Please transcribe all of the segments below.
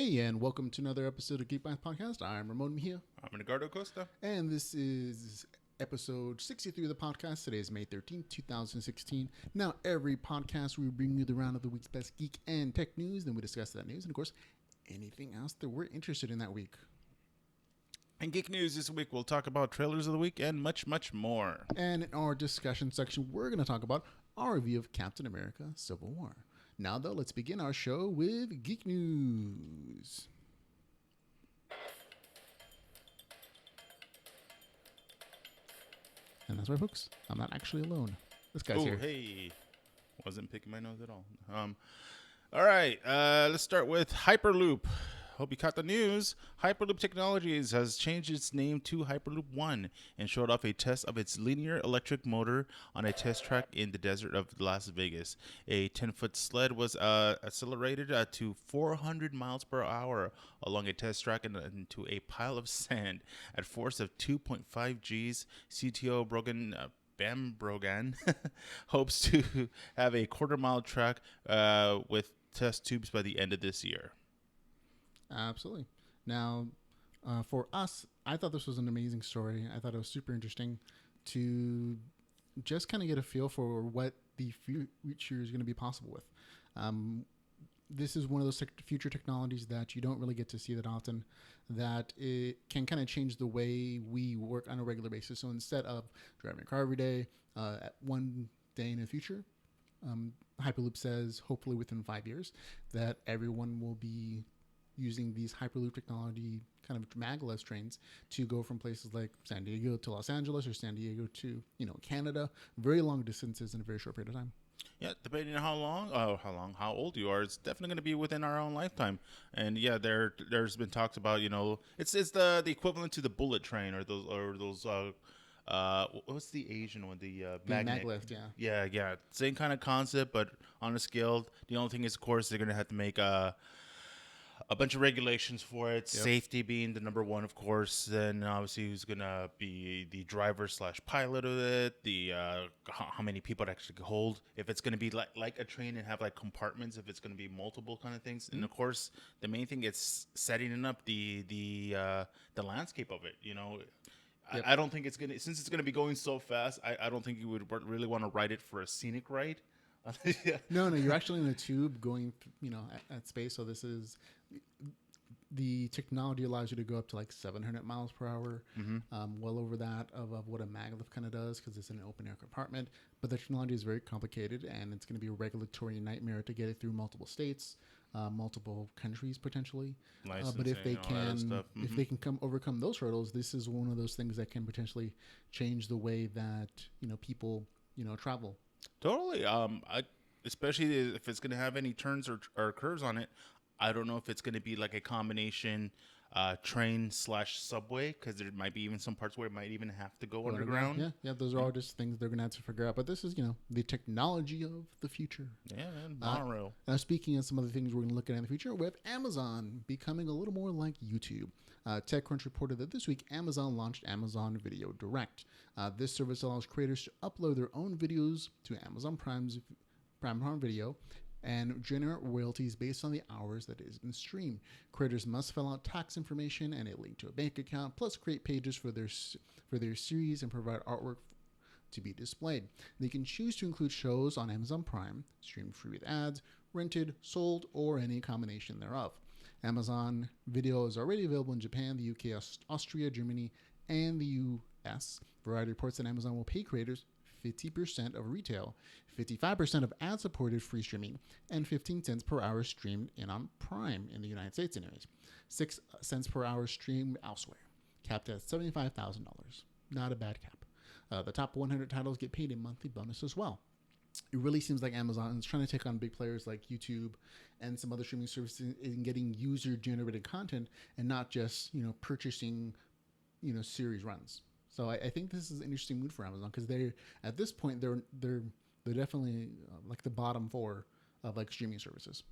Hey, and welcome to another episode of Geek Bytes Podcast. I'm Ramon Mejia. I'm Edgar Acosta. And this is episode 63 of the podcast. Today is May 13th, 2016. Now, every podcast, we bring you the round of the week's best geek and tech news. Then we discuss that news and, of course, anything else that we're interested in that week. In Geek News this week, we'll talk about trailers of the week and much, much more. And in our discussion section, we're going to talk about our review of Captain America Civil War. Now, though, let's begin our show with Geek News. And that's right, folks. I'm not actually alone. This guy's here. Hey. Wasn't picking my nose at all. All right. Let's start with Hyperloop. Hope you caught the news. Hyperloop Technologies has changed its name to Hyperloop One and showed off a test of its linear electric motor on a test track in the desert of Las Vegas. A 10-foot sled was accelerated to 400 miles per hour along a test track and into a pile of sand at force of 2.5 Gs. CTO Bam Brogan hopes to have a quarter-mile track with test tubes by the end of this year. Absolutely. Now, for us, I thought this was an amazing story. I thought it was super interesting to just kind of get a feel for what the future is going to be possible with. This is one of those future technologies that you don't really get to see that often, that it can kind of change the way we work on a regular basis. So instead of driving a car every day, at one day in the future, Hyperloop says hopefully within 5 years that everyone will be using these Hyperloop technology kind of maglev trains to go from places like San Diego to Los Angeles or San Diego to, Canada, very long distances in a very short period of time. Yeah, depending on how old you are, it's definitely going to be within our own lifetime. And yeah, there's been talks about, it's the equivalent to the bullet train or those what's the Asian one? The maglev, yeah. Yeah. Same kind of concept, but on a scale. The only thing is, of course, they're going to have to make a bunch of regulations for it. Yep. Safety being the number one, of course. Then obviously who's gonna be the driver / pilot of it. The how many people it actually hold. If it's gonna be like a train and have like compartments. If it's gonna be multiple kind of things. Mm-hmm. And of course, the main thing is setting up the landscape of it. Yep. I don't think it's gonna, since it's gonna be going so fast. I don't think you would really want to ride it for a scenic ride. Yeah. No, you're actually in a tube going, at space. So this is, the technology allows you to go up to like 700 miles per hour, well over that of what a maglev kind of does because it's in an open air compartment. But the technology is very complicated, and it's going to be a regulatory nightmare to get it through multiple states, multiple countries potentially. But if they can, overcome those hurdles, this is one of those things that can potentially change the way that people travel. Totally. Especially if it's going to have any turns or curves on it. I don't know if it's going to be like a combination train / subway, because there might be even some parts where it might even have to go underground. Yeah. Those are all just things they're going to have to figure out. But this is, the technology of the future. Yeah, monorail. Now, speaking of some other things we're going to look at in the future, we have Amazon becoming a little more like YouTube. TechCrunch reported that this week, Amazon launched Amazon Video Direct. This service allows creators to upload their own videos to Amazon Prime Video and generate royalties based on the hours that it has been streamed. Creators must fill out tax information and a link to a bank account, plus create pages for their series and provide artwork to be displayed. They can choose to include shows on Amazon Prime, streamed free with ads, rented, sold, or any combination thereof. Amazon Video is already available in Japan, the UK, Austria, Germany, and the US. Variety reports that Amazon will pay creators 50% of retail, 55% of ad-supported free streaming, and 15 cents per hour streamed in on Prime in the United States anyways. 6 cents per hour streamed elsewhere, capped at $75,000. Not a bad cap. The top 100 titles get paid a monthly bonus as well. It really seems like Amazon is trying to take on big players like YouTube and some other streaming services in getting user-generated content and not just, purchasing, series runs. So I think this is an interesting move for Amazon because at this point they're definitely like the bottom 4 of like streaming services.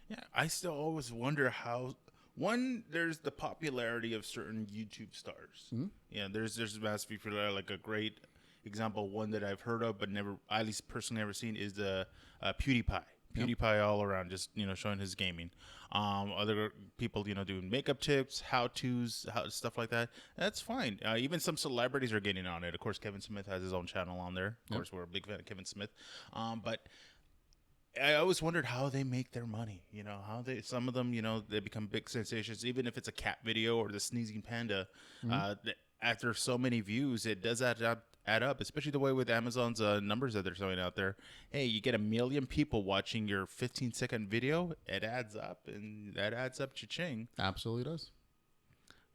Yeah, I still always wonder how. One, there's the popularity of certain YouTube stars. Mm-hmm. Yeah, there's mass popularity. Like a great example, one that I've heard of but never, at least personally, never seen is the PewDiePie. PewDiePie all around, just showing his gaming. Other people doing makeup tips, how-tos, stuff like that. That's fine. Even some celebrities are getting on it. Of course, Kevin Smith has his own channel on there. Of course, we're a big fan of Kevin Smith. But I always wondered how they make their money. How some of them they become big sensations, even if it's a cat video or the sneezing panda. After so many views, it does add up, especially the way with Amazon's numbers that they're showing out there. Hey, you get 1 million people watching your 15-second video, it adds up, and that adds up cha-ching. Absolutely does.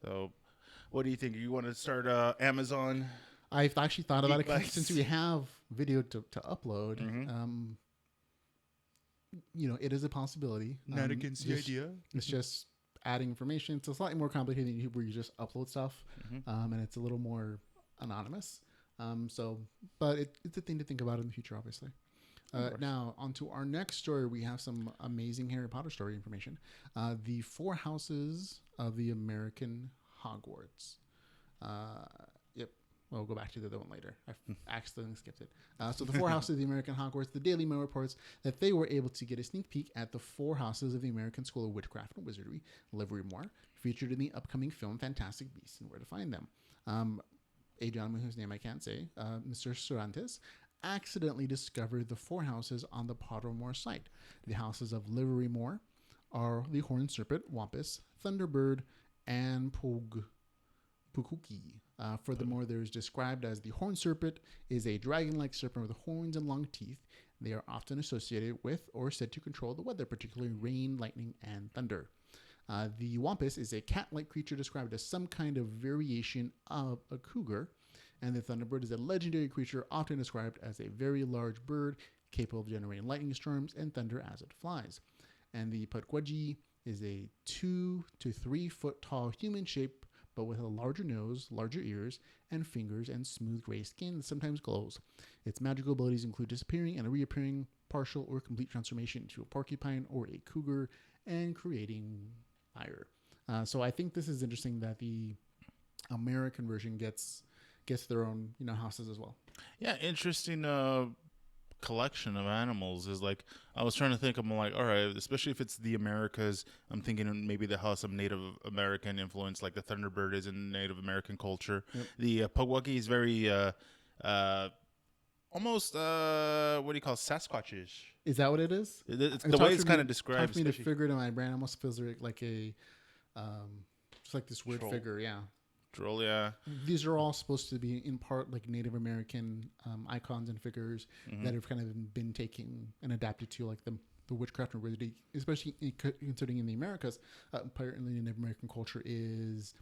So what do you think? You want to start Amazon? I've actually thought about Geek it Bytes? since we have video to upload. It is a possibility. Not against the idea. It's just adding information. It's slightly more complicated than YouTube, where you just upload stuff, and it's a little more anonymous. But it's a thing to think about in the future, obviously. Now, on to our next story. We have some amazing Harry Potter story information. The 4 houses of the American Hogwarts. Yep. We'll go back to the other one later. I accidentally skipped it. So the 4 houses of the American Hogwarts. The Daily Mail reports that they were able to get a sneak peek at the 4 houses of the American School of Witchcraft and Wizardry, Livermore, featured in the upcoming film Fantastic Beasts and Where to Find Them. A gentleman whose name I can't say, Mr. Cervantes, accidentally discovered the 4 houses on the Pottermore site. The houses of Livermore are the Horned Serpent, Wampus, Thunderbird, and Pukuki. Furthermore, there is described as the Horned Serpent is a dragon-like serpent with horns and long teeth. They are often associated with or said to control the weather, particularly rain, lightning, and thunder. The Wampus is a cat-like creature described as some kind of variation of a cougar, and the Thunderbird is a legendary creature often described as a very large bird capable of generating lightning storms and thunder as it flies. And the Pukwudgie is a 2 to 3 foot tall human shape, but with a larger nose, larger ears, and fingers, and smooth gray skin that sometimes glows. Its magical abilities include disappearing and reappearing, partial or complete transformation into a porcupine or a cougar, and creating fire. So I think this is interesting that the American version gets their own houses as well. Yeah, interesting collection of animals. Is like, I was trying to think, I'm like, all right, especially if it's the Americas, I'm thinking maybe they'll have some Native American influence, like the Thunderbird is in Native American culture. Yep. The Pukwudgie is very almost what do you call Sasquatchish? Is that what it is? It's the way it's kind of described. Tough for me to figure it in my brain. Almost feels like a just like this weird figure. Yeah. Troll, yeah. These are all supposed to be in part like Native American icons and figures that have kind of been taken and adapted to like the witchcraft and wizardry, especially considering in the Americas, apparently Native American culture is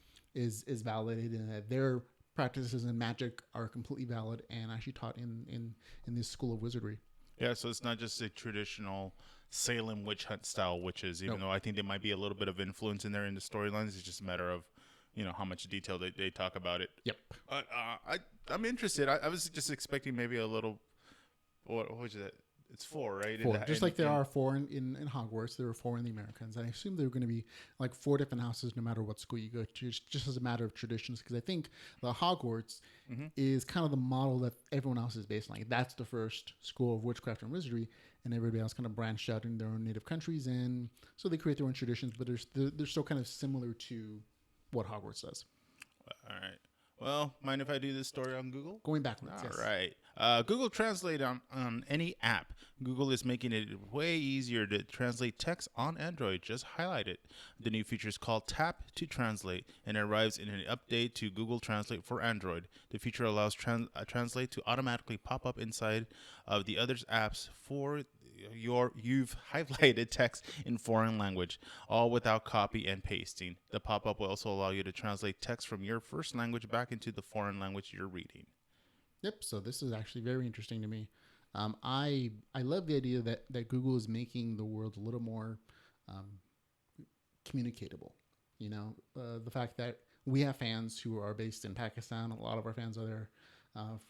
validated, and that their practices in magic are completely valid and actually taught in this school of wizardry. Yeah, so it's not just a traditional Salem witch hunt style witches, even though I think there might be a little bit of influence in there in the storylines. It's just a matter of how much detail they talk about it. Yep. I'm interested. I was just expecting maybe a little. What was it? It's 4, right? 4. Just like there are 4 in Hogwarts, there are 4 in the Americans. And I assume there are going to be like 4 different houses no matter what school you go to, just as a matter of traditions. Because I think the Hogwarts is kind of the model that everyone else is based on. Like, that's the first school of witchcraft and wizardry, and everybody else kind of branched out in their own native countries. And so they create their own traditions, but they're still kind of similar to what Hogwarts does. All right. Well, mind if I do this story on Google? Going backwards, All yes. right. Google Translate on any app. Google is making it way easier to translate text on Android. Just highlight it. The new feature is called Tap to Translate, and it arrives in an update to Google Translate for Android. The feature allows Translate to automatically pop up inside of the other apps for you've highlighted text in foreign language, all without copy and pasting. The pop-up will also allow you to translate text from your first language back into the foreign language you're reading. Yep. So this is actually very interesting to me. I love the idea that Google is making the world a little more communicatable. The fact that we have fans who are based in Pakistan. A lot of our fans are there.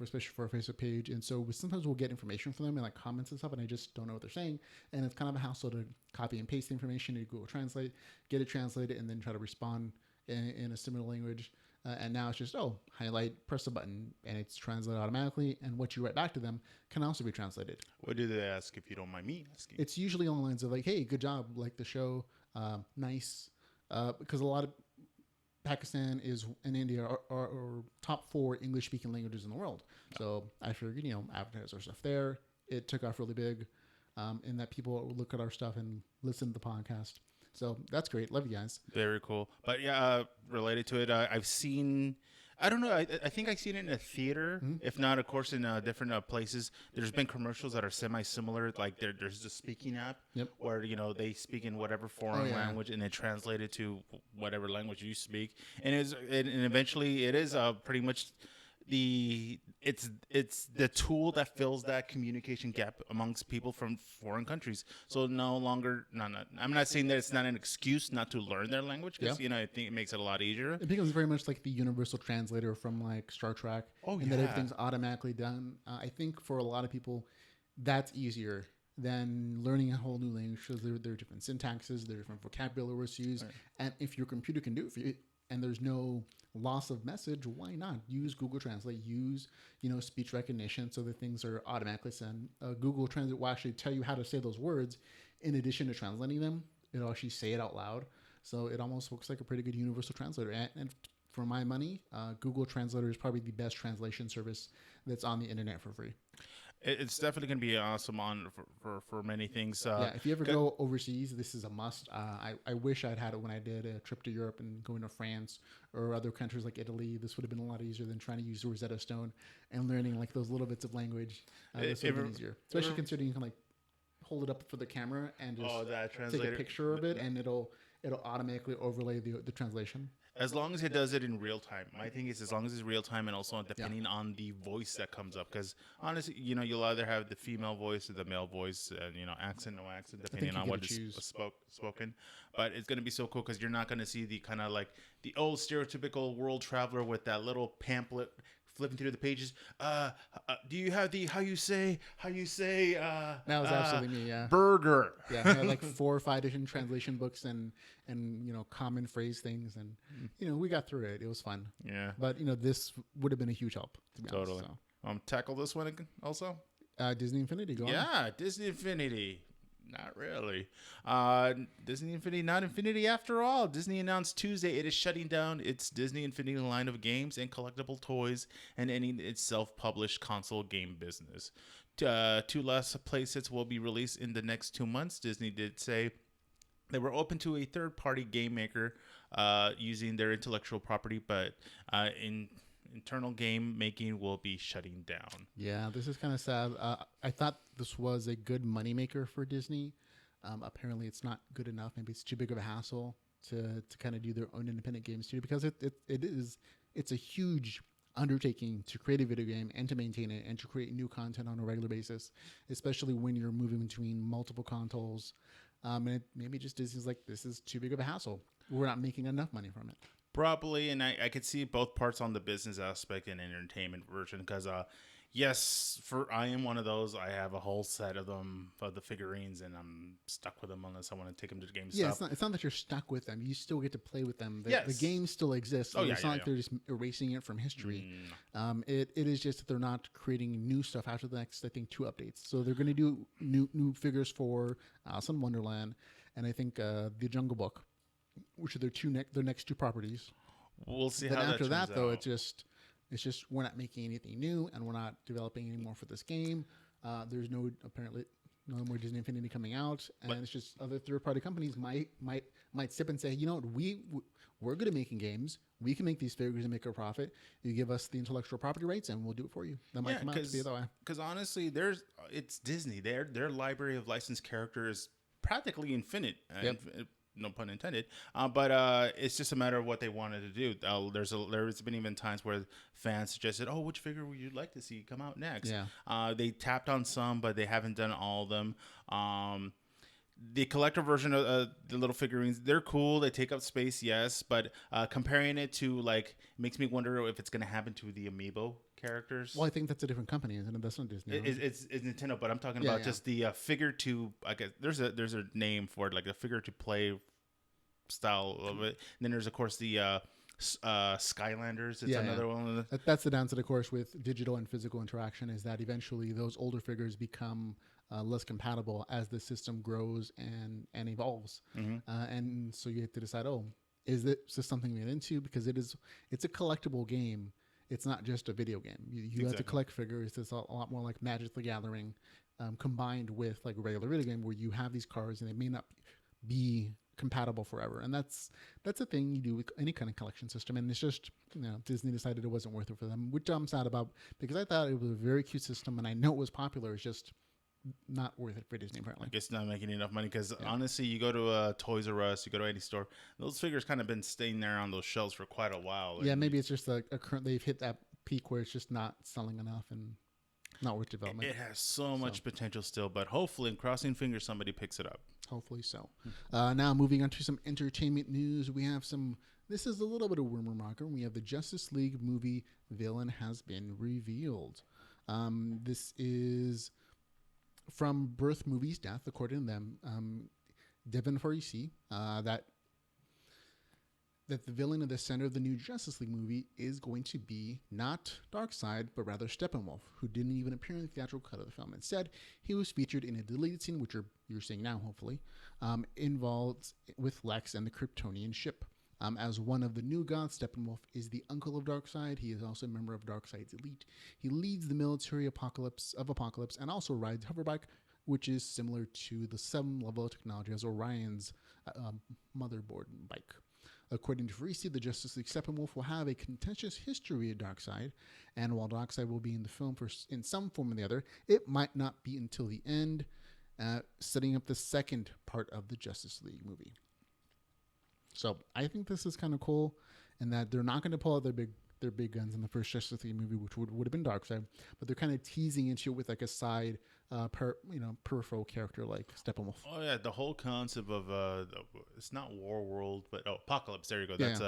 Especially for our Facebook page, and so sometimes we'll get information from them and like comments and stuff, and I just don't know what they're saying, and it's kind of a hassle to copy and paste the information to Google Translate, get it translated, and then try to respond in a similar language. and now it's just highlight, press a button, and it's translated automatically. And what you write back to them can also be translated. What do they ask, if you don't mind me asking? It's usually on the lines of like, "Hey, good job, like the show, nice," because a lot of Pakistan is and India are top 4 English speaking languages in the world. So I figured, advertise our stuff there. It took off really big, in that people look at our stuff and listen to the podcast. So that's great. Love you guys. Very cool. But yeah, related to it, I've seen. I don't know. I think I've seen it in a theater. If not, of course, in different places. There's been commercials that are semi-similar. Like there's a speaking app where they speak in whatever foreign language and they translate it to whatever language you speak. And eventually it is pretty much it's the tool that fills that communication gap amongst people from foreign countries. So no longer, I'm not saying that it's not an excuse not to learn their language, because I think it makes it a lot easier. It becomes very much like the universal translator from like Star Trek, and that everything's automatically done. I think for a lot of people, that's easier than learning a whole new language, because there are different syntaxes, there are different vocabulary words to use, and if your computer can do it for you, and there's no loss of message, why not use Google Translate? Use speech recognition so that things are automatically sent. Google Translate will actually tell you how to say those words in addition to translating them. It'll actually say it out loud, so it almost looks like a pretty good universal translator. And for my money, Google Translator is probably the best translation service that's on the internet for free. It's definitely going to be awesome for many things. If you ever go overseas, this is a must. I wish I'd had it when I did a trip to Europe and going to France or other countries like Italy. This would have been a lot easier than trying to use Rosetta Stone and learning like those little bits of language. This would have been easier, especially considering you can like hold it up for the camera and just take a picture of it, and it'll automatically overlay the translation. As long as it does it in real time. My thing is, as long as it's real time, and also depending on the voice that comes up. Because honestly, you'll either have the female voice or the male voice, and accent, no accent, depending on what is spoken. But it's going to be so cool because you're not going to see the kind of like the old stereotypical world traveler with that little pamphlet flipping through the pages. Do you have the how you say that was absolutely me. Yeah, burger. Yeah, I had like 4 or 5 different translation books and common phrase things, and we got through it. It was fun. Yeah, but this would have been a huge help, to be totally honest. So. Tackle this one again also. Disney Infinity. Go on. Yeah, Disney Infinity. Not really. Disney Infinity, not Infinity after all. Disney announced Tuesday it is shutting down its Disney Infinity line of games and collectible toys and ending its self-published console game business. 2 less playsets will be released in the next 2 months. Disney did say they were open to a third-party game maker using their intellectual property, but internal game making will be shutting down. Yeah, this is kind of sad. I thought this was a good moneymaker for Disney. Apparently, it's not good enough. Maybe it's too big of a hassle to kind of do their own independent games too, because it's a huge undertaking to create a video game and to maintain it and to create new content on a regular basis, especially when you're moving between multiple consoles. And maybe just Disney's like, this is too big of a hassle. We're not making enough money from it. Probably, and I could see both parts on the business aspect and entertainment version, because yes, I am one of those. I have a whole set of them, of the figurines, and I'm stuck with them unless I want to take them to the GameStop. Yeah, it's not that you're stuck with them. You still get to play with them. The game still exists. It's not like they're just erasing it from history. It is just that they're not creating new stuff after the next, I think, 2 updates. So they're going to do new figures for Alice in Wonderland, and I think the Jungle Book, which are their next 2 properties. We'll see then how after that though, out. it's just we're not making anything new, and we're not developing any more for this game. There's apparently no more Disney Infinity coming out, and it's just other third-party companies might step and say, you know what, we're good at making games. We can make these figures and make a profit. You give us the intellectual property rights, and we'll do it for you. That might come out to be that way. Because honestly, it's Disney. Their library of licensed characters is practically infinite. No pun intended. But it's just a matter of what they wanted to do. There's been even times where fans suggested, "Oh, which figure would you like to see come out next?" Yeah. They tapped on some, but they haven't done all of them. The collector version of the little figurines, they're cool. They take up space, yes, but comparing it to like makes me wonder if it's going to happen to the Amiibo characters. Well, I think that's a different company, isn't it? That's not Disney. It's Nintendo, but I'm talking about just the figure to. I guess there's a name for it, like a figure to play style of it. And then there's of course the Skylanders. It's another one. That's the downside, of course, with digital and physical interaction is that eventually those older figures become less compatible as the system grows and evolves. And so you have to decide, is this something we get into? Because it's a collectible game. It's not just a video game. You have to collect figures. It's a lot more like Magic the Gathering combined with like a regular video game where you have these cards and they may not be compatible forever. And that's a thing you do with any kind of collection system. And it's just, Disney decided it wasn't worth it for them, which I'm sad about because I thought it was a very cute system and I know it was popular. It's just not worth it for Disney apparently. I guess not making enough money because honestly, you go to a Toys R Us, you go to any store, those figures kind of been staying there on those shelves for quite a while. Yeah, maybe it's just a current. They've hit that peak where it's just not selling enough and not worth development. It has so much potential still, but hopefully, I'm crossing fingers, somebody picks it up. Hopefully so. Now moving on to some entertainment news, we have some. This is a little bit of rumor monger. We have the Justice League movie villain has been revealed. This is from Birth Movies Death, according to them. Devin Farisi, that the villain of the center of the new Justice League movie is going to be not Darkseid, but rather Steppenwolf, who didn't even appear in the theatrical cut of the film. Instead, he was featured in a deleted scene, which you're seeing now, hopefully, involved with Lex and the Kryptonian ship. As one of the new gods, Steppenwolf is the uncle of Darkseid. He is also a member of Darkseid's elite. He leads the military Apocalypse and also rides hoverbike, which is similar to the same level of technology as Orion's motherboard bike. According to Farisi, the Justice League Steppenwolf will have a contentious history with Darkseid, and while Darkseid will be in the film in some form or the other, it might not be until the end, setting up the second part of the Justice League movie. So I think this is kind of cool, in that they're not going to pull out their big guns in the first Justice League movie, which would have been Darkseid, but they're kind of teasing into it with like a side, peripheral character like Steppenwolf. Oh yeah, the whole concept of it's not War World, but Apocalypse. There you go. That's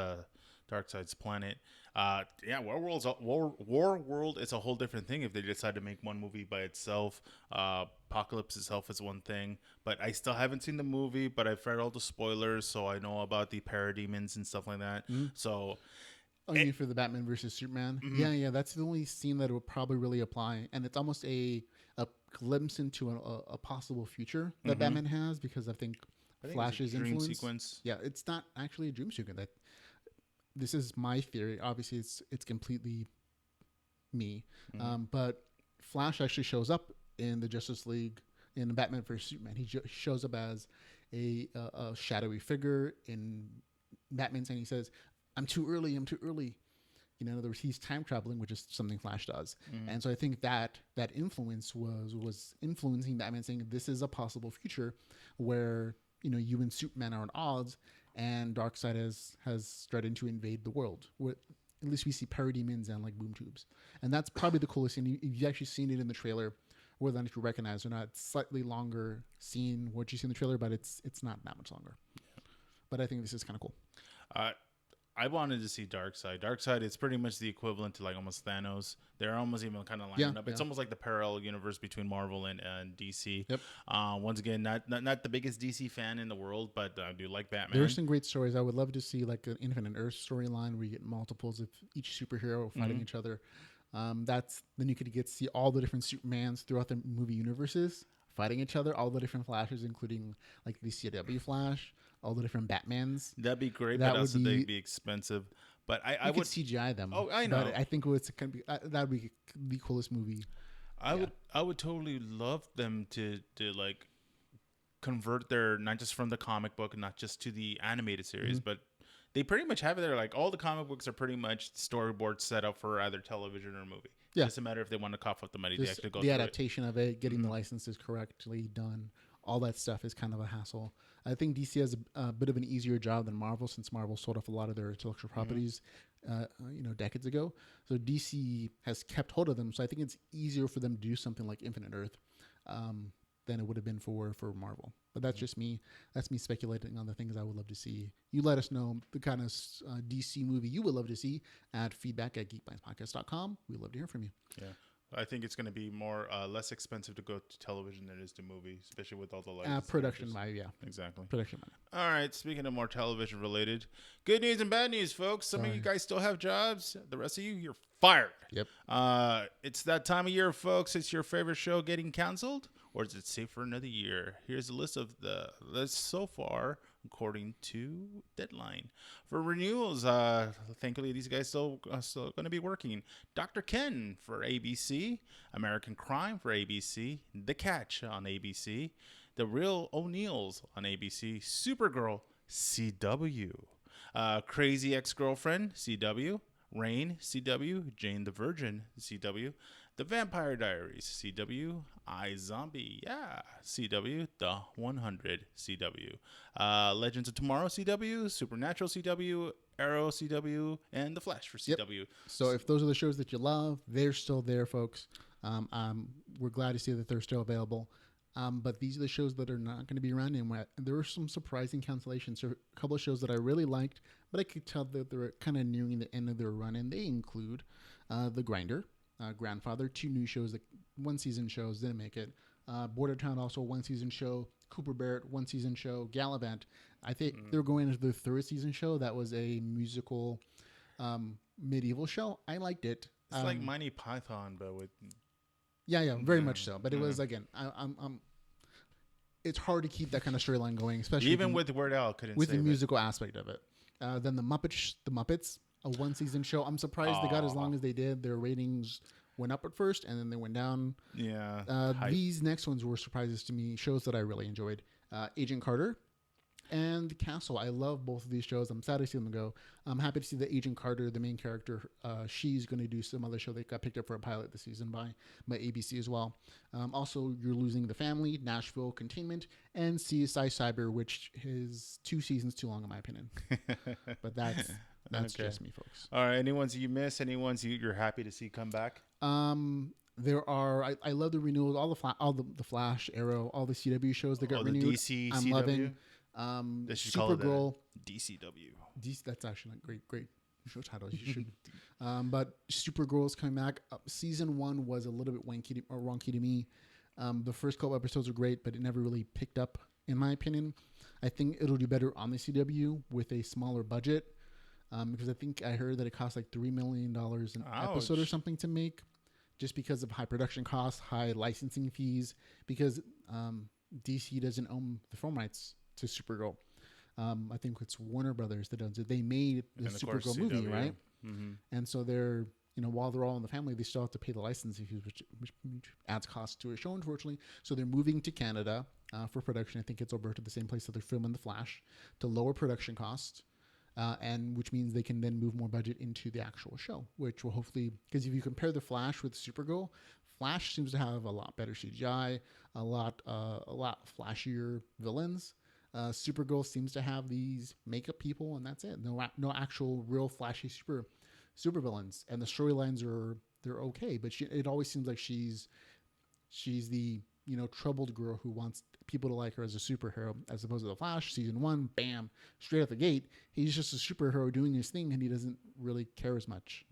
Darkseid's planet. War World is a whole different thing if they decide to make one movie by itself. Apocalypse itself is one thing, but I still haven't seen the movie, but I've read all the spoilers, so I know about the parademons and stuff like that. So. Oh, you mean for the Batman versus Superman? Yeah, that's the only scene that would probably really apply, and it's almost a glimpse into a possible future that Batman has, because I think Flash's influence. Dream sequence. Yeah, it's not actually a dream sequence. This is my theory. Obviously, it's completely me, but Flash actually shows up in the Justice League in Batman vs Superman. He shows up as a shadowy figure in Batman's, and he says, I'm too early. In other words, he's time traveling, which is something Flash does. And so I think that influence was influencing Batman, saying this is a possible future where, you and Superman are at odds, and Darkseid has started to invade the world. Where at least we see parademons and like boom tubes. And that's probably the coolest scene. You've actually seen it in the trailer, whether or not you recognize it or not. It's slightly longer scene what you see in the trailer, but it's not that much longer. But I think this is kind of cool. I wanted to see Darkseid. Darkseid is pretty much the equivalent to like almost Thanos. They're almost even kind of lining up. It's almost like the parallel universe between Marvel and DC. Yep. Once again, not the biggest DC fan in the world, but I do like Batman. There's some great stories. I would love to see like an Infinite Earth storyline where you get multiples of each superhero fighting each other. Then you could get to see all the different Supermans throughout the movie universes fighting each other, all the different Flashes, including like the CW Flash, all the different Batmans. That'd be great, but also they'd be expensive. But I would CGI them. Oh, I know. But I think that'd be the coolest movie. I would totally love them to like convert their, not just from the comic book, not just to the animated series, but they pretty much have it there. Like all the comic books are pretty much storyboards set up for either television or movie. Yeah. It's just a matter if they want to cough up the money. They actually go the adaptation of it, getting the licenses correctly done. All that stuff is kind of a hassle. I think DC has a bit of an easier job than Marvel, since Marvel sold off a lot of their intellectual properties, decades ago. So DC has kept hold of them. So I think it's easier for them to do something like Infinite Earth than it would have been for Marvel. But that's just me. That's me speculating on the things I would love to see. You let us know the kind of DC movie you would love to see at feedback@geekbytespodcast.com. We'd love to hear from you. Yeah. I think it's going to be more less expensive to go to television than it is to movies, especially with all the lights. Production value, yeah. Exactly. Production value. All right. Speaking of more television related, good news and bad news, folks. Some of you guys still have jobs. The rest of you, you're fired. Yep. It's that time of year, folks. It's your favorite show getting canceled, or is it safe for another year? Here's a list of the list so far, according to Deadline. For renewals, thankfully these guys still going to be working. Dr. Ken for ABC, American Crime for ABC, The Catch on ABC, The Real O'Neills on ABC, Supergirl, CW, Crazy Ex-Girlfriend, CW, Rain, CW, Jane the Virgin, CW, The Vampire Diaries, CW, iZombie, yeah, CW, The 100, CW, Legends of Tomorrow, CW, Supernatural, CW, Arrow, CW, and The Flash for CW. Yep. So if those are the shows that you love, they're still there, folks. We're glad to see that they're still available. But these are the shows that are not going to be around anymore. There were some surprising cancellations. There were a couple of shows that I really liked, but I could tell that they're kind of nearing the end of their run, and they include The Grinder, Grandfather, 2 new shows, that 1 season shows didn't make it. Border Town, also 1 season show. Cooper Barrett, 1 season show. Gallivant, I think they're going into their 3rd season show. That was a musical medieval show. I liked it. It's like Monty Python, but with... Yeah, very much so. But it was, again, it's hard to keep that kind of storyline going, especially even with Weird Al couldn't with the save musical aspect of it. Then the Muppets, a 1 season show. I'm surprised they got as long as they did. Their ratings went up at first and then they went down. Yeah. These next ones were surprises to me. Shows that I really enjoyed: Agent Carter and The Castle. I love both of these shows. I'm sad to see them go. I'm happy to see that Agent Carter, the main character, she's going to do some other show that got picked up for a pilot this season by ABC as well. Also, You're Losing the Family, Nashville Containment, and CSI Cyber, which is 2 seasons too long in my opinion. But that's okay. Just me, folks. All right. Any ones you miss? Any ones you're happy to see come back? There are. I love the renewals. All the Flash, Arrow, all the CW shows that got renewed. The DC, I'm CW? Loving. Supergirl, DCW. That's actually a great show title. You should. But Supergirl's coming back. Season 1 was a little bit wonky to me. The first couple episodes were great, but it never really picked up, in my opinion. I think it'll do better on the CW with a smaller budget, because I think I heard that it costs like $3 million an episode or something to make, just because of high production costs, high licensing fees, because DC doesn't own the film rights to Supergirl. I think it's Warner Brothers that does it. They made the Supergirl movie, right? Mm-hmm. And so they're, while they're all in the family, they still have to pay the licensing fees, which adds cost to a show, unfortunately. So they're moving to Canada for production. I think it's over to the same place that they're filming The Flash to lower production costs, and which means they can then move more budget into the actual show, which will hopefully, because if you compare The Flash with Supergirl, Flash seems to have a lot better CGI, a lot flashier villains. Supergirl seems to have these makeup people, and that's it. No actual real flashy super villains, and the storylines they're okay, but it always seems like she's the troubled girl who wants people to like her as a superhero, as opposed to The Flash. Season 1, bam, straight out the gate, he's just a superhero doing his thing, and he doesn't really care as much,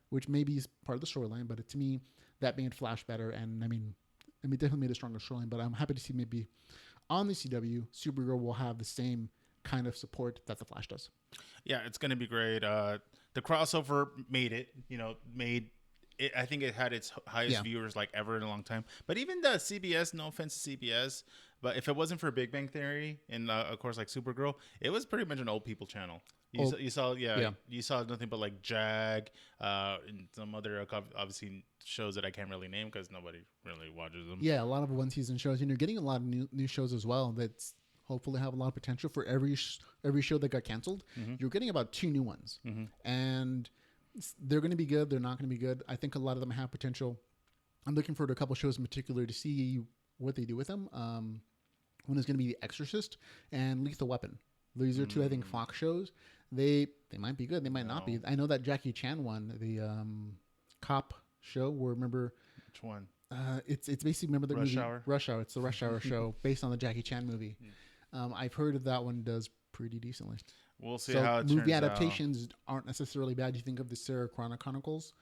which maybe is part of the storyline. But to me, that made Flash better, and I mean, definitely made a stronger storyline. But I'm happy to see maybe on the CW, Supergirl will have the same kind of support that The Flash does. Yeah, it's going to be great. The crossover made it, I think it had its highest viewers like ever in a long time. But even the CBS, no offense to CBS, but if it wasn't for Big Bang Theory and of course like Supergirl, it was pretty much an old people channel. You saw nothing but like Jag and some other obviously shows that I can't really name because nobody really watches them. Yeah, a lot of 1 season shows, and you're getting a lot of new shows as well that's hopefully have a lot of potential. For every show that got canceled, you're getting about 2 new ones, and they're going to be good. They're not going to be good. I think a lot of them have potential. I'm looking forward to a couple shows in particular to see what they do with them. One is going to be The Exorcist and Lethal Weapon. These are 2, I think, Fox shows. They might be good. They might not be. I know that Jackie Chan one, the cop show. Remember which one? It's basically, remember the movie Hour? Rush Hour. It's the Rush Hour show based on the Jackie Chan movie. I've heard that one does pretty decently. We'll see how it turns out. Movie adaptations aren't necessarily bad. You think of the Sarah Chronicles,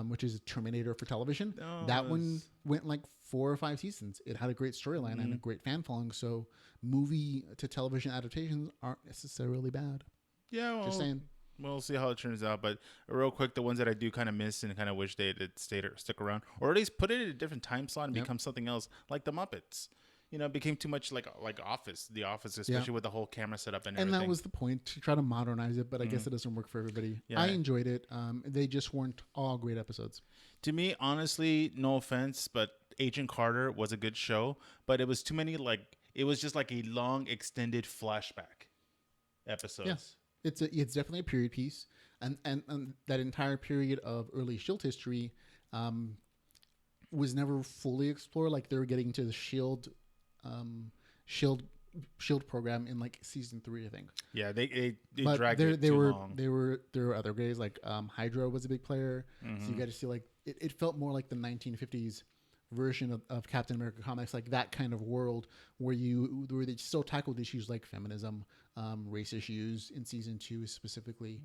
which is Terminator for television. Oh, That one went like 4 or 5 seasons. It had a great storyline and a great fan following. So movie to television adaptations aren't necessarily bad. Yeah, well, Just saying. We'll see how it turns out. But real quick, the ones that I do kind of miss and kind of wish they had stayed or stick around, or at least put it in a different time slot and become something else, like the Muppets. It became too much like The Office, especially with the whole camera setup and everything. And that was the point, to try to modernize it, but I guess it doesn't work for everybody. Yeah. I enjoyed it. They just weren't all great episodes. To me, honestly, no offense, but Agent Carter was a good show, but it was too many, it was just like a long, extended flashback episodes. Yeah. It's definitely a period piece. And that entire period of early Shield history was never fully explored. Like, they were getting to the Shield program in like season 3, I think. Yeah, they dragged it too long. There were other guys like Hydra was a big player, so you got to see like it felt more like the 1950s version of Captain America comics, like that kind of world where they still tackled issues like feminism, race issues in season 2 specifically,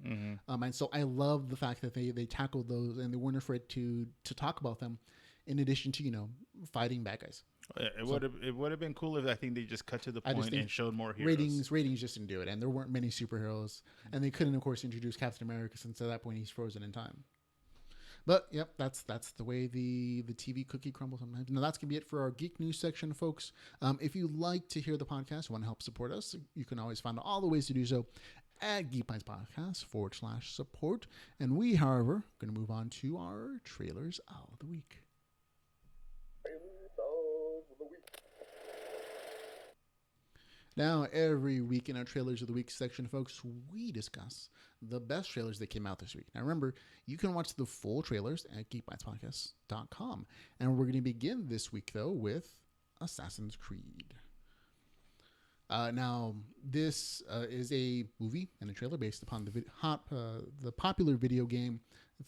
and so I love the fact that they tackled those and they weren't afraid to talk about them, in addition to fighting bad guys. It would have been cool if I think they just cut to the point and showed more heroes. Ratings just didn't do it, and there weren't many superheroes, and they couldn't, of course, introduce Captain America since at that point he's frozen in time. But yep, that's the way the TV cookie crumbles sometimes. Now that's gonna be it for our geek news section, folks. If you like to hear the podcast, want to help support us, you can always find all the ways to do so at Geek Bytes Podcast /support. And we, however, are going to move on to our trailers of the week. Now, every week in our Trailers of the Week section, folks, we discuss the best trailers that came out this week. Now, remember, you can watch the full trailers at geekbytespodcast.com. And we're going to begin this week, though, with Assassin's Creed. Now, this is a movie and a trailer based upon the popular video game.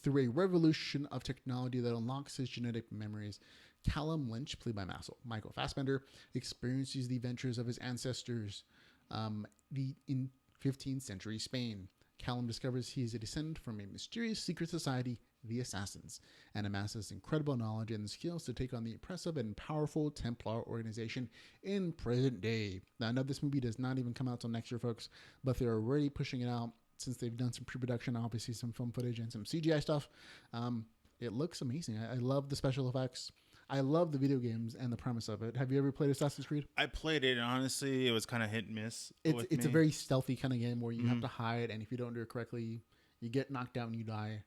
Through a revolution of technology that unlocks his genetic memories, Callum Lynch, played by Michael Fassbender, experiences the adventures of his ancestors in 15th century Spain. Callum discovers he is a descendant from a mysterious secret society, the Assassins, and amasses incredible knowledge and skills to take on the impressive and powerful Templar organization in present day. Now, I know this movie does not even come out till next year, folks, but they're already pushing it out since they've done some pre-production, obviously some film footage and some CGI stuff. It looks amazing. I love the special effects. I love the video games and the premise of it. Have you ever played Assassin's Creed? I played it, and honestly, it was kind of hit and miss. It's a very stealthy kind of game where you have to hide, and if you don't do it correctly, you get knocked down and you die.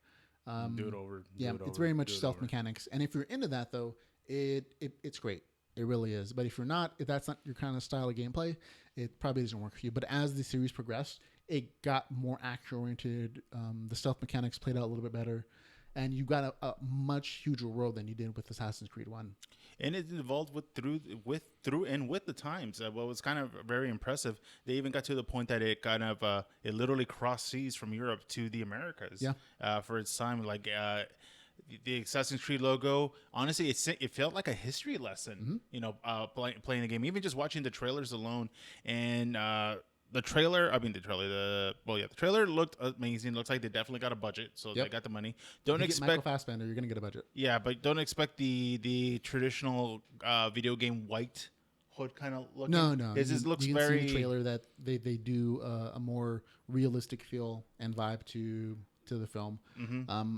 Do it over. It's very much stealth mechanics. And if you're into that, though, it's great. It really is. But if that's not your kind of style of gameplay, it probably doesn't work for you. But as the series progressed, it got more action-oriented. The stealth mechanics played out a little bit better. And you got a much huger world than you did with Assassin's Creed 1. And it evolved with the times. What was kind of very impressive, they even got to the point that it kind of it literally crossed seas from Europe to the Americas. Yeah. For its time, like the Assassin's Creed logo. Honestly, it felt like a history lesson. Playing the game, even just watching the trailers alone, and the trailer looked amazing. Looks like they definitely got a budget, so they got the money. Don't expect Michael Fassbender, you're gonna get a budget. Yeah, but don't expect the traditional video game white hood kind of look. No. This looks you very. See in the trailer that they do a more realistic feel and vibe to the film.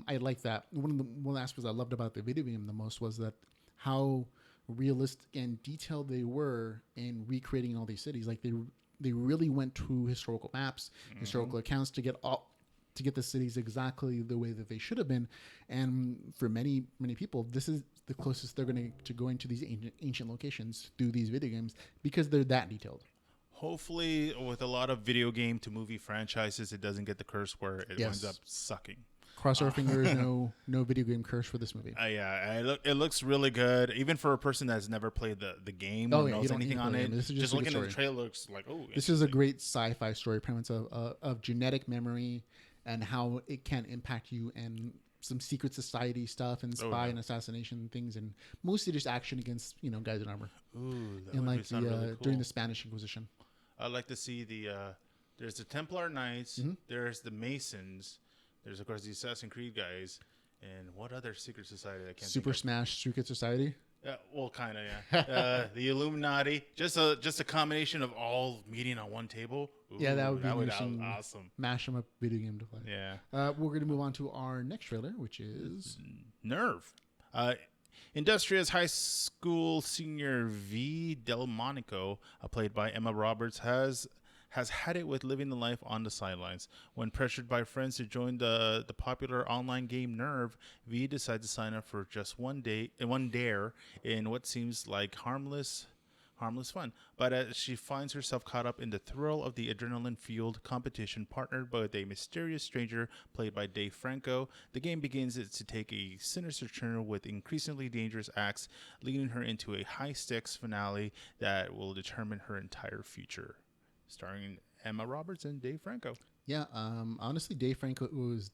I like that. One of the aspects I loved about the video game the most was that how realistic and detailed they were in recreating all these cities. Like they really went to historical maps, historical accounts to get the cities exactly the way that they should have been. And for many people, this is the closest they're going to go into these ancient locations through these video games because they're that detailed. Hopefully, with a lot of video game to movie franchises, it doesn't get the curse where it winds up sucking. Cross our fingers, no video game curse for this movie. It looks really good, even for a person that's never played the game or knows anything on it. This is just looking at the trailer, looks like this is a great sci-fi story premise of genetic memory and how it can impact you, and some secret society stuff and spy and assassination things, and mostly just action against guys in armor. That would sound really cool. During the Spanish Inquisition. I'd like to see there's the Templar Knights, there's the Masons. There's, of course, the Assassin's Creed guys, And what other secret society I can't Super think Smash Secret Society. of? Well, kind of, yeah. The Illuminati. Just a combination of all meeting on one table. Ooh, Yeah, that would be awesome. Mash 'em up video game to play. Yeah. We're going to move on to our next trailer, which is Nerve. Industria's high school senior V. Delmonico, played by Emma Roberts, has had it with living the life on the sidelines. When pressured by friends to join the popular online game Nerve, V decides to sign up for just one dare in what seems like harmless fun. But as she finds herself caught up in the thrill of the adrenaline-fueled competition partnered with a mysterious stranger played by Dave Franco, the game begins to take a sinister turn with increasingly dangerous acts, leading her into a high-stakes finale that will determine her entire future. Starring Emma Roberts and Dave Franco. Yeah, honestly, Dave Franco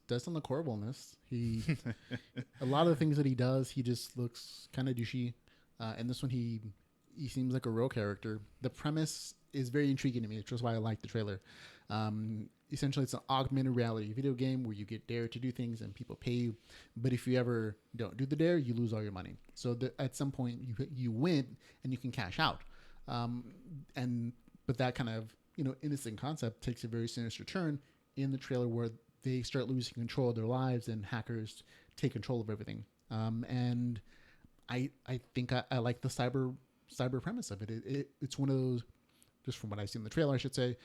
doesn't look horrible in this. He, a lot of the things that he does, he just looks kind of douchey. And this one, he seems like a real character. The premise is very intriguing to me, which is why I like the trailer. Essentially, it's an augmented reality video game where you get dared to do things and people pay you. But if you ever don't do the dare, you lose all your money. So at some point, you win and you can cash out. But that kind of innocent concept takes a very sinister turn in the trailer where they start losing control of their lives and hackers take control of everything. And I think I like the cyber premise of it. It's one of those, just from what I see in the trailer, I should say,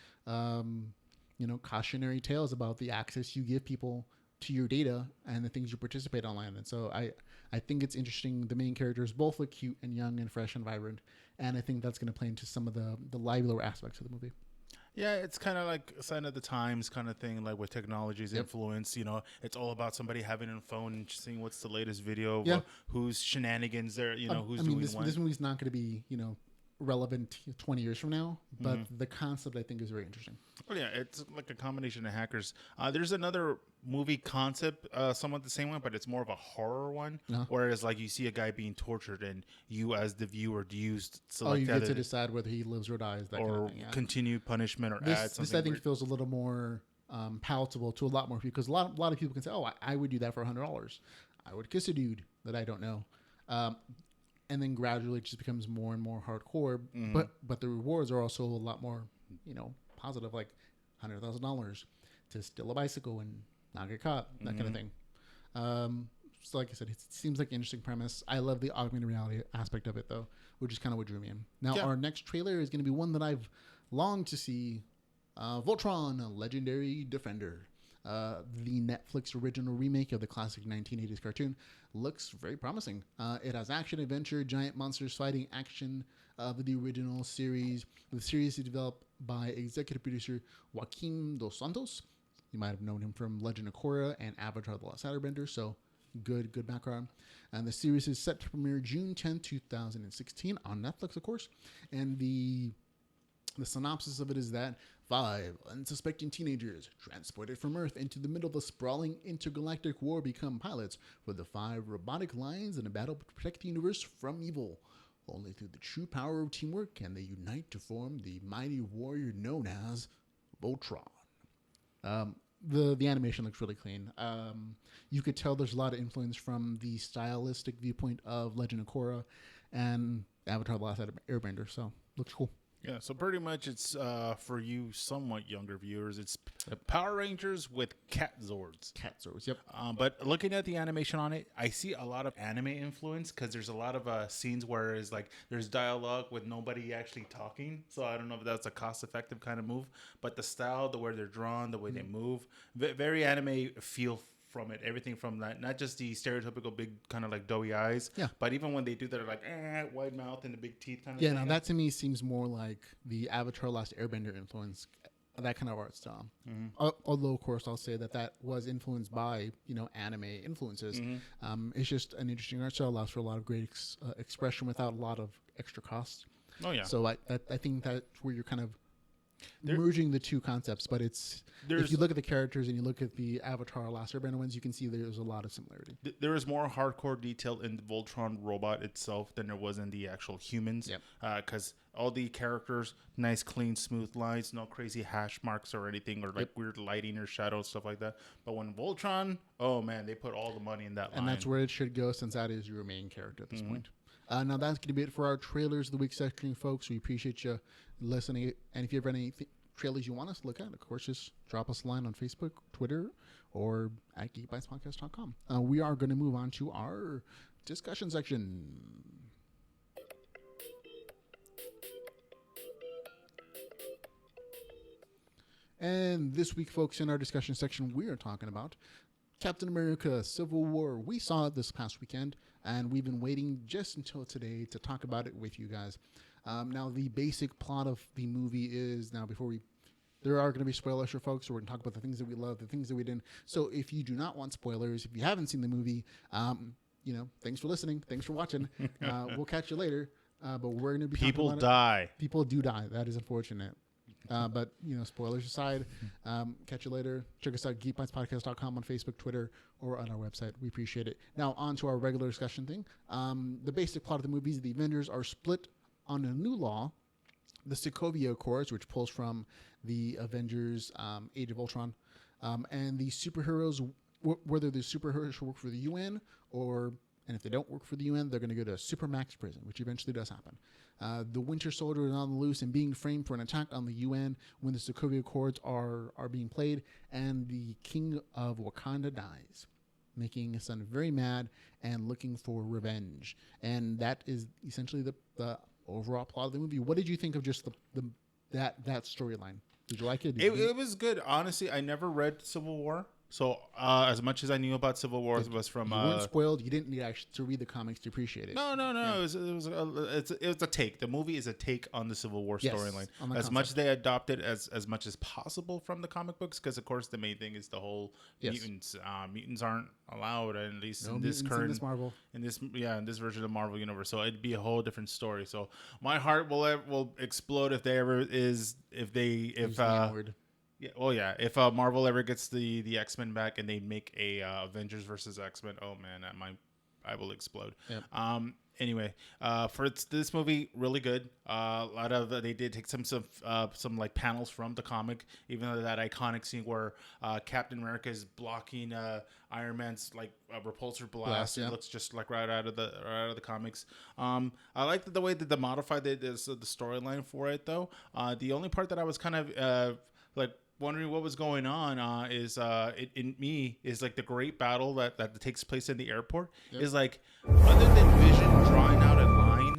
cautionary tales about the access you give people to your data and the things you participate online. And so I think it's interesting. The main characters both look cute and young and fresh and vibrant. And I think that's going to play into some of the liveler aspects of the movie. Yeah, it's kind of like a sign of the times kind of thing, like with technology's influence. It's all about somebody having a phone and seeing what's the latest video of whose shenanigans they're, who's doing what. This movie's not going to be, relevant 20 years from now, but the concept I think is very interesting. Oh yeah, it's like a combination of hackers. There's another movie concept, somewhat the same one, but it's more of a horror one. Whereas like you see a guy being tortured, and you as the viewer, do you select you get to decide whether he lives or dies, that or kind of thing, continue punishment, or add something. This I think feels a little more palatable to a lot more people, because a lot of people can say, "Oh, I would do that for $100. I would kiss a dude that I don't know." And then gradually it just becomes more and more hardcore. But the rewards are also a lot more, positive, like $100,000 to steal a bicycle and not get caught, that kind of thing. So like I said, it seems like an interesting premise. I love the augmented reality aspect of it, though, which is kind of what drew me in. Now, our next trailer is going to be one that I've longed to see. Voltron, a legendary defender. The Netflix original remake of the classic 1980s cartoon looks very promising. It has action, adventure, giant monsters fighting action of the original series. The series is developed by executive producer Joaquin Dos Santos. You might have known him from Legend of Korra and Avatar: The Last Airbender, so good background. And the series is set to premiere June 10, 2016 on Netflix, of course. And the synopsis of it is that 5 unsuspecting teenagers transported from Earth into the middle of a sprawling intergalactic war become pilots for the 5 robotic lions in a battle to protect the universe from evil. Only through the true power of teamwork can they unite to form the mighty warrior known as Voltron. The animation looks really clean. You could tell there's a lot of influence from the stylistic viewpoint of Legend of Korra and Avatar: The Last Airbender, so looks cool. Yeah, so pretty much it's for you somewhat younger viewers, it's Power Rangers with Cat Zords. Cat Zords, yep. But looking at the animation on it, I see a lot of anime influence, because there's a lot of scenes where it's like there's dialogue with nobody actually talking. So I don't know if that's a cost-effective kind of move, but the style, the way they're drawn, the way they move, very anime feel from it. Everything from that, not just the stereotypical big kind of like doughy eyes, but even when they do that, like wide mouth and the big teeth kind of thing. Now that to me seems more like the Avatar: Last Airbender influence, that kind of art style. Although of course I'll say that was influenced by anime influences. It's just an interesting art style, allows for a lot of great expression without a lot of extra cost. Oh yeah. So I think that's where you're kind of merging the two concepts, but if you look at the characters and you look at the Avatar Last Airbender ones, you can see there's a lot of similarity. There is more hardcore detail in the Voltron robot itself than there was in the actual humans. Because all the characters, nice, clean, smooth lines, no crazy hash marks or anything, or like weird lighting or shadows, stuff like that. But when Voltron, oh man, they put all the money in that line. And that's where it should go, since that is your main character at this point. Now that's going to be it for our trailers of the week section, folks. We appreciate you listening. And if you have any trailers you want us to look at, of course, just drop us a line on Facebook, Twitter, or at geekbytespodcast.com. We are going to move on to our discussion section. And this week, folks, in our discussion section, we are talking about Captain America Civil War. We saw it this past weekend, and we've been waiting just until today to talk about it with you guys. Now, the basic plot of the movie is, there are going to be spoilers for folks, so we're going to talk about the things that we love, the things that we didn't. So if you do not want spoilers, if you haven't seen the movie, thanks for listening. Thanks for watching. We'll catch you later. But we're going to be People die. People do die. That is unfortunate. But, spoilers aside, catch you later. Check us out, geekbytespodcast.com on Facebook, Twitter, or on our website. We appreciate it. Now, on to our regular discussion thing. The basic plot of the movie is the Avengers are split on a new law, the Sokovia Accords, which pulls from the Avengers Age of Ultron. And the superheroes, whether the superheroes should work for the UN and if they don't work for the UN, they're going to go to Supermax prison, which eventually does happen. The Winter Soldier is on the loose and being framed for an attack on the UN when the Sokovia Accords are being played, and the King of Wakanda dies, making his son very mad and looking for revenge. And that is essentially the overall plot of the movie. What did you think of just that storyline? Did you like it? It was good. Honestly, I never read Civil War. So as much as I knew about Civil War was from... You weren't spoiled. You didn't need actually to read the comics to appreciate it. No. Yeah. It was a take. The movie is a take on the Civil War storyline. As much as they adopted as much as possible from the comic books, because of course the main thing is the whole mutants. Mutants aren't allowed, at least in this current... in this version of Marvel Universe. So it'd be a whole different story. So my heart will explode if if Marvel ever gets the X-Men back and they make a Avengers versus X-Men, oh man, I will explode. Yep. Anyway, for this movie, really good. A lot of they did take some like panels from the comic, even though that iconic scene where Captain America is blocking Iron Man's like repulsor blast. It looks just like right out of the comics. I like the way that they modified the storyline for it though. The only part that I was kind of wondering what was going on is like the great battle that takes place in the airport is like, other than Vision drawing out a line,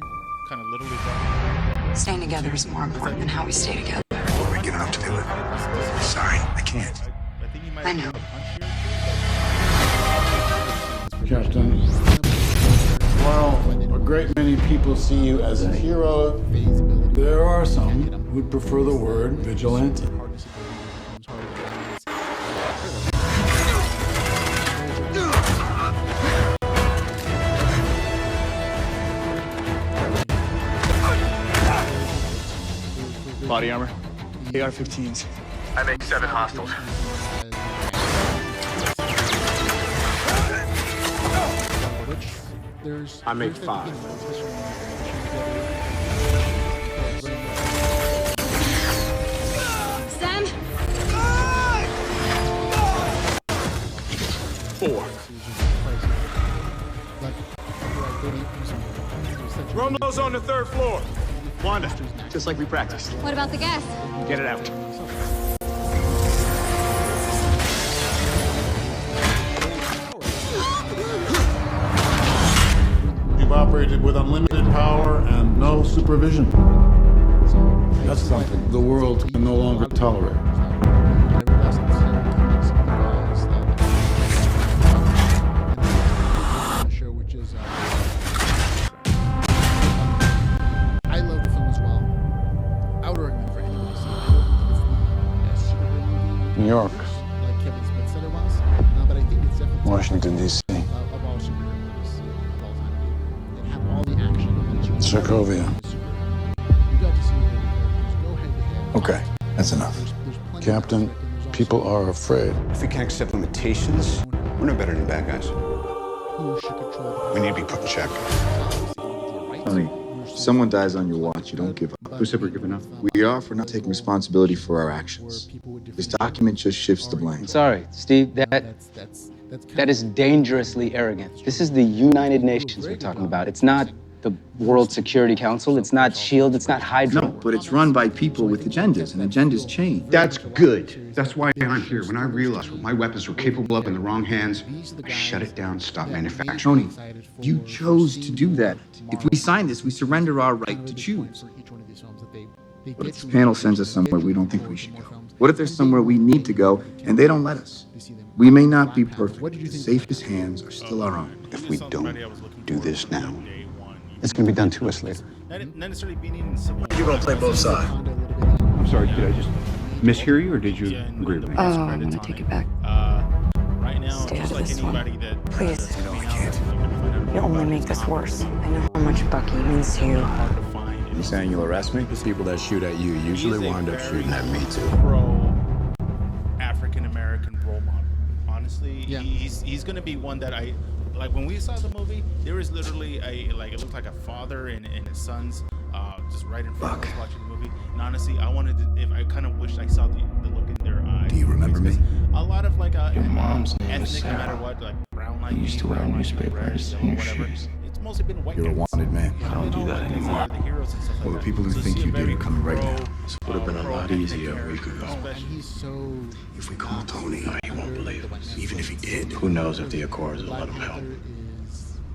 kind of literally drawing. Staying together is more important than how we stay together. We're giving up to do it. Sorry, I can't. I think he might I know. Captain, while a great many people see you as a hero, there are some who would prefer the word vigilante. Body armor. AR-15s. I make 7 hostiles. I make 5. Sam? 4. Romo's on the 3rd floor. Wanda, just like we practiced. What about the gas? Get it out. You've operated with unlimited power and no supervision. That's something the world can no longer tolerate. New York, like Kevin Smith said it was, but I think it's definitely Washington, D.C., of all superhero movies of all time. It had all the action. Sokovia. You got to see the characters go head to head. Okay. That's enough. Captain, people are afraid. If we can't accept limitations, we're no better than bad guys. We need to be put in check. Tony, if someone dies on your watch, you don't give up. Who said we're giving up? We are for not taking responsibility for our actions. This document just shifts the blame. Sorry, Steve, that is dangerously arrogant. This is the United Nations we're talking about. It's not the World Security Council. It's not SHIELD. It's not Hydra. No, but it's run by people with agendas, and agendas change. That's good. That's why I'm here. When I realized what my weapons were capable of in the wrong hands, I shut it down, stopped manufacturing. Tony, you chose to do that. If we sign this, we surrender our right to choose. What if the panel sends us somewhere we don't think we should go? What if there's somewhere we need to go and they don't let us? We may not be perfect. The safest hands are still our own. If we don't do this now, It's going to be done to us later. Not necessarily being in civil. You're going to play both sides. I'm sorry, did I just mishear you, or did you agree with me? Oh, I'm gonna take it back. Right now, Stay just out of like this one. anybody that Please. no, I can't. You only make this worse. I know how much Bucky means to you. You saying you'll arrest me? People that shoot at you usually wind up shooting at me too. Pro African American role model. Honestly, Yeah. he's gonna be one that I like. When we saw the movie, there was literally it looked like a father and his sons just right in front of us watching the movie. And honestly, I kind of wished I saw the look in their eyes. Do you remember me? A lot of Your mom's name is ethnic, no matter Sarah. what, like brown light. You used to wear brown light, newspapers red, in your whatever. shoes. It's mostly been white You're a guys. wanted man. I don't do that anymore. The heroes and stuff like Well, the that. people who So think see you a did very are coming right now. This would have been a lot easier a week ago. And he's so. If we call Tony, he won't believe us. Even if he did. Who knows if the Accords will let him help?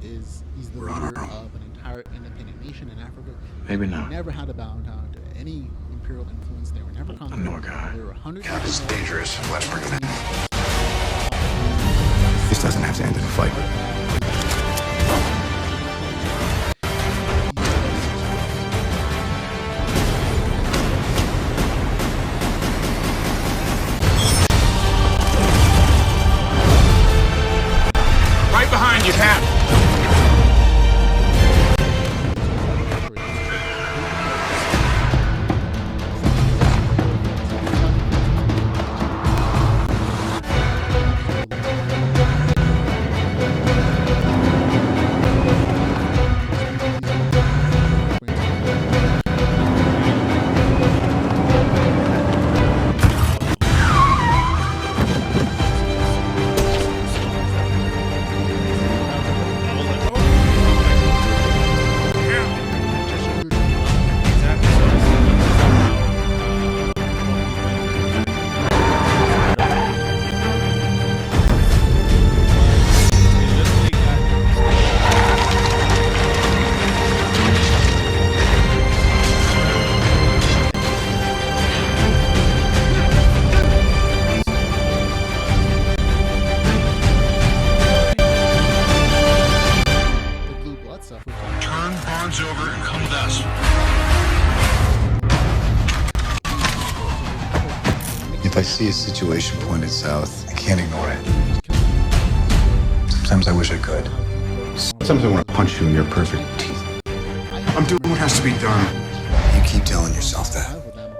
Is he's the We're on our leader own. of an entire independent nation in Africa. Maybe They not. never had to bow down to any imperial influence. They were never conquered. know a guy. There were hundreds Cap is of dangerous. Let's bring him in. This doesn't have to end in a fight. Right behind you, Cap. the blue blood stuff. Turn Barnes over and come with us. If I see a situation pointed south, I can't ignore it. Sometimes I wish I could. Sometimes I want to punch you in your perfect teeth. I'm doing what has to be done. You keep telling yourself that. With them.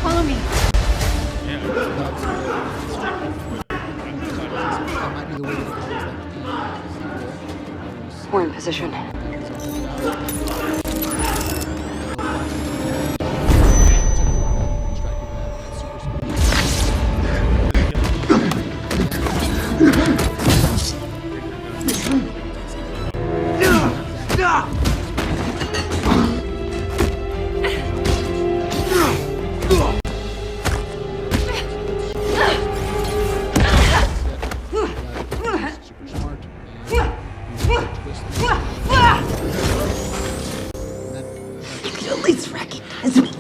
Follow me. That might be the way to go. We're in position. At least recognize me.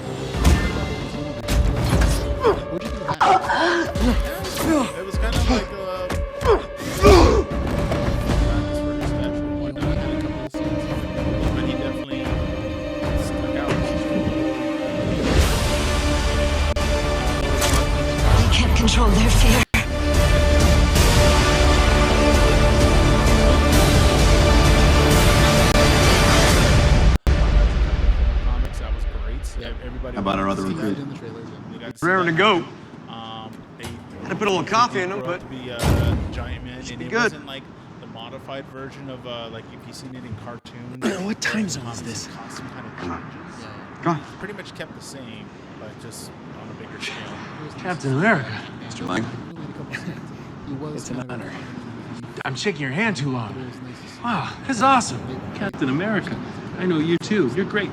It was kind of like but he definitely stuck out. We can't control their fear. Comics, that was great. How about our other recruit? Raring to go. They Had to put a little coffee in them, but be Giant Man, and it good. wasn't like the modified version of like if you've seen it in cartoons. What time zone is this? Costume kind of changes. Come on. Pretty much kept the same, but just on a bigger scale. Captain America. Mr. Lang. It's an honor. I'm shaking your hand too long. Wow, this is awesome. Captain America. I know you too. You're great.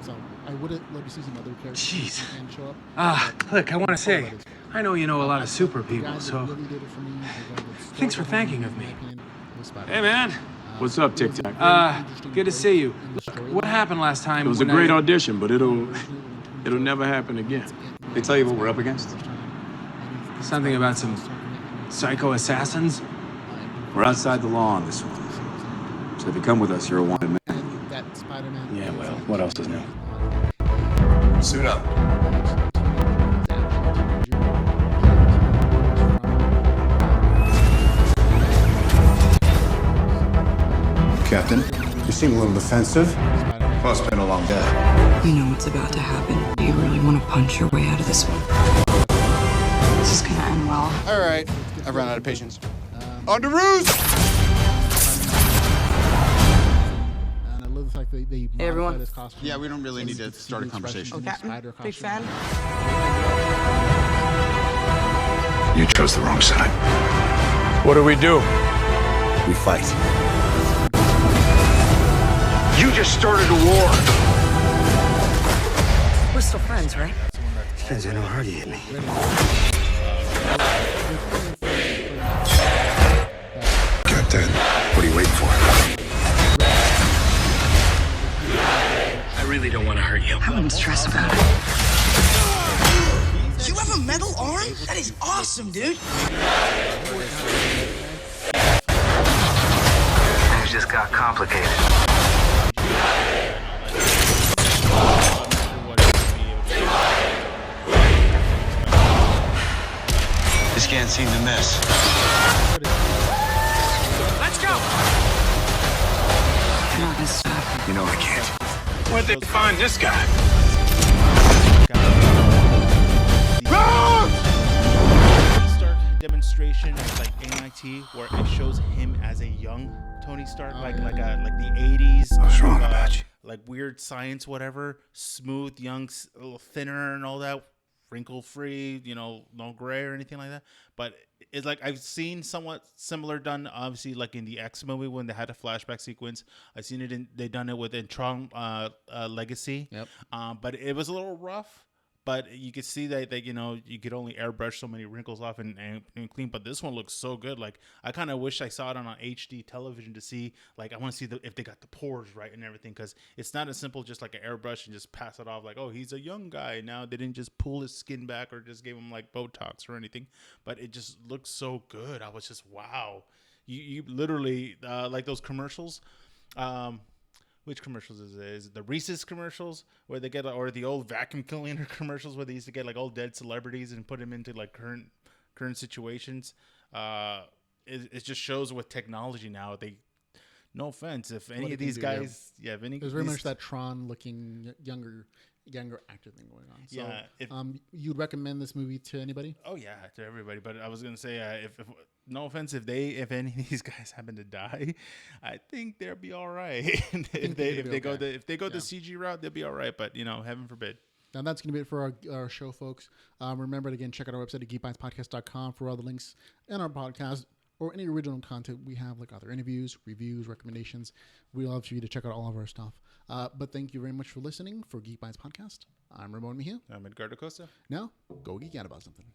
So I would have loved to see some other characters Jeez. show up. Look, I want to say, I know you know a lot of super people, so thanks for thanking of me. Hey, man. What's up, Tic Tac? Good to see you. What happened last time? It was a great audition, but it'll never happen again. They tell you what we're up against? Something about some psycho assassins? We're outside the law on this one. So if you come with us, you're a wanted man. That Spider-Man. Yeah, well, what else is new? Suit up. Captain, you seem a little defensive. Well, it's been a long day. You know what's about to happen. You really want to punch your way out of this one. This is gonna end well. All right. I've run out of patience. On to roost! And I love the fact that they Hey, everyone. modified his costume. Yeah, we don't really need to start a conversation. Oh, Captain, big fan. You chose the wrong side. What do we do? We fight. You just started a war. We're still friends, right? Depends on how hard you hit me. Captain, what are you waiting for? I really don't want to hurt you. I wouldn't stress about it. You have a metal arm? That is awesome, dude. Things just got complicated. This can't seem to miss. Let's go! You're not gonna stop. You know I can't. Where'd they find this guy? Stark demonstration at like MIT where it shows him as a young Tony Stark, like the 80s. What's wrong about you? Like weird science, whatever, smooth, young, a little thinner, and all that, wrinkle free, no gray or anything like that. But it's like I've seen somewhat similar done, obviously, like in the X movie when they had a flashback sequence. I've seen it they done it within Tron Legacy. Yep. But it was a little rough. But you could see that you could only airbrush so many wrinkles off and clean. But this one looks so good. Like I kind of wish I saw it on an HD television to see. Like I want to see if they got the pores right and everything, because it's not as simple just like an airbrush and just pass it off like, oh, he's a young guy. Now they didn't just pull his skin back or just gave him like Botox or anything. But it just looks so good. I was just wow. You literally like those commercials. Which commercials is it? Is it the Reese's commercials where they get, or the old vacuum cleaner commercials where they used to get like old dead celebrities and put them into like current situations? It just shows with technology now. No offense, if any of these guys, if any, there's very much that Tron looking younger actor thing going on. So, yeah, you'd recommend this movie to anybody? Oh yeah, to everybody. But I was gonna say, if no offense, if any of these guys happen to die, I think they'll be all right. if they go the CG route, they'll be all right. But heaven forbid. And that's going to be it for our show, folks. Remember to, again, check out our website at geekbytespodcast.com for all the links in our podcast or any original content we have, like other interviews, reviews, recommendations. We love for you to check out all of our stuff. But thank you very much for listening for Geek Bytes Podcast. I'm Ramon Mejia. I'm Edgar Acosta. Now, go geek out about something.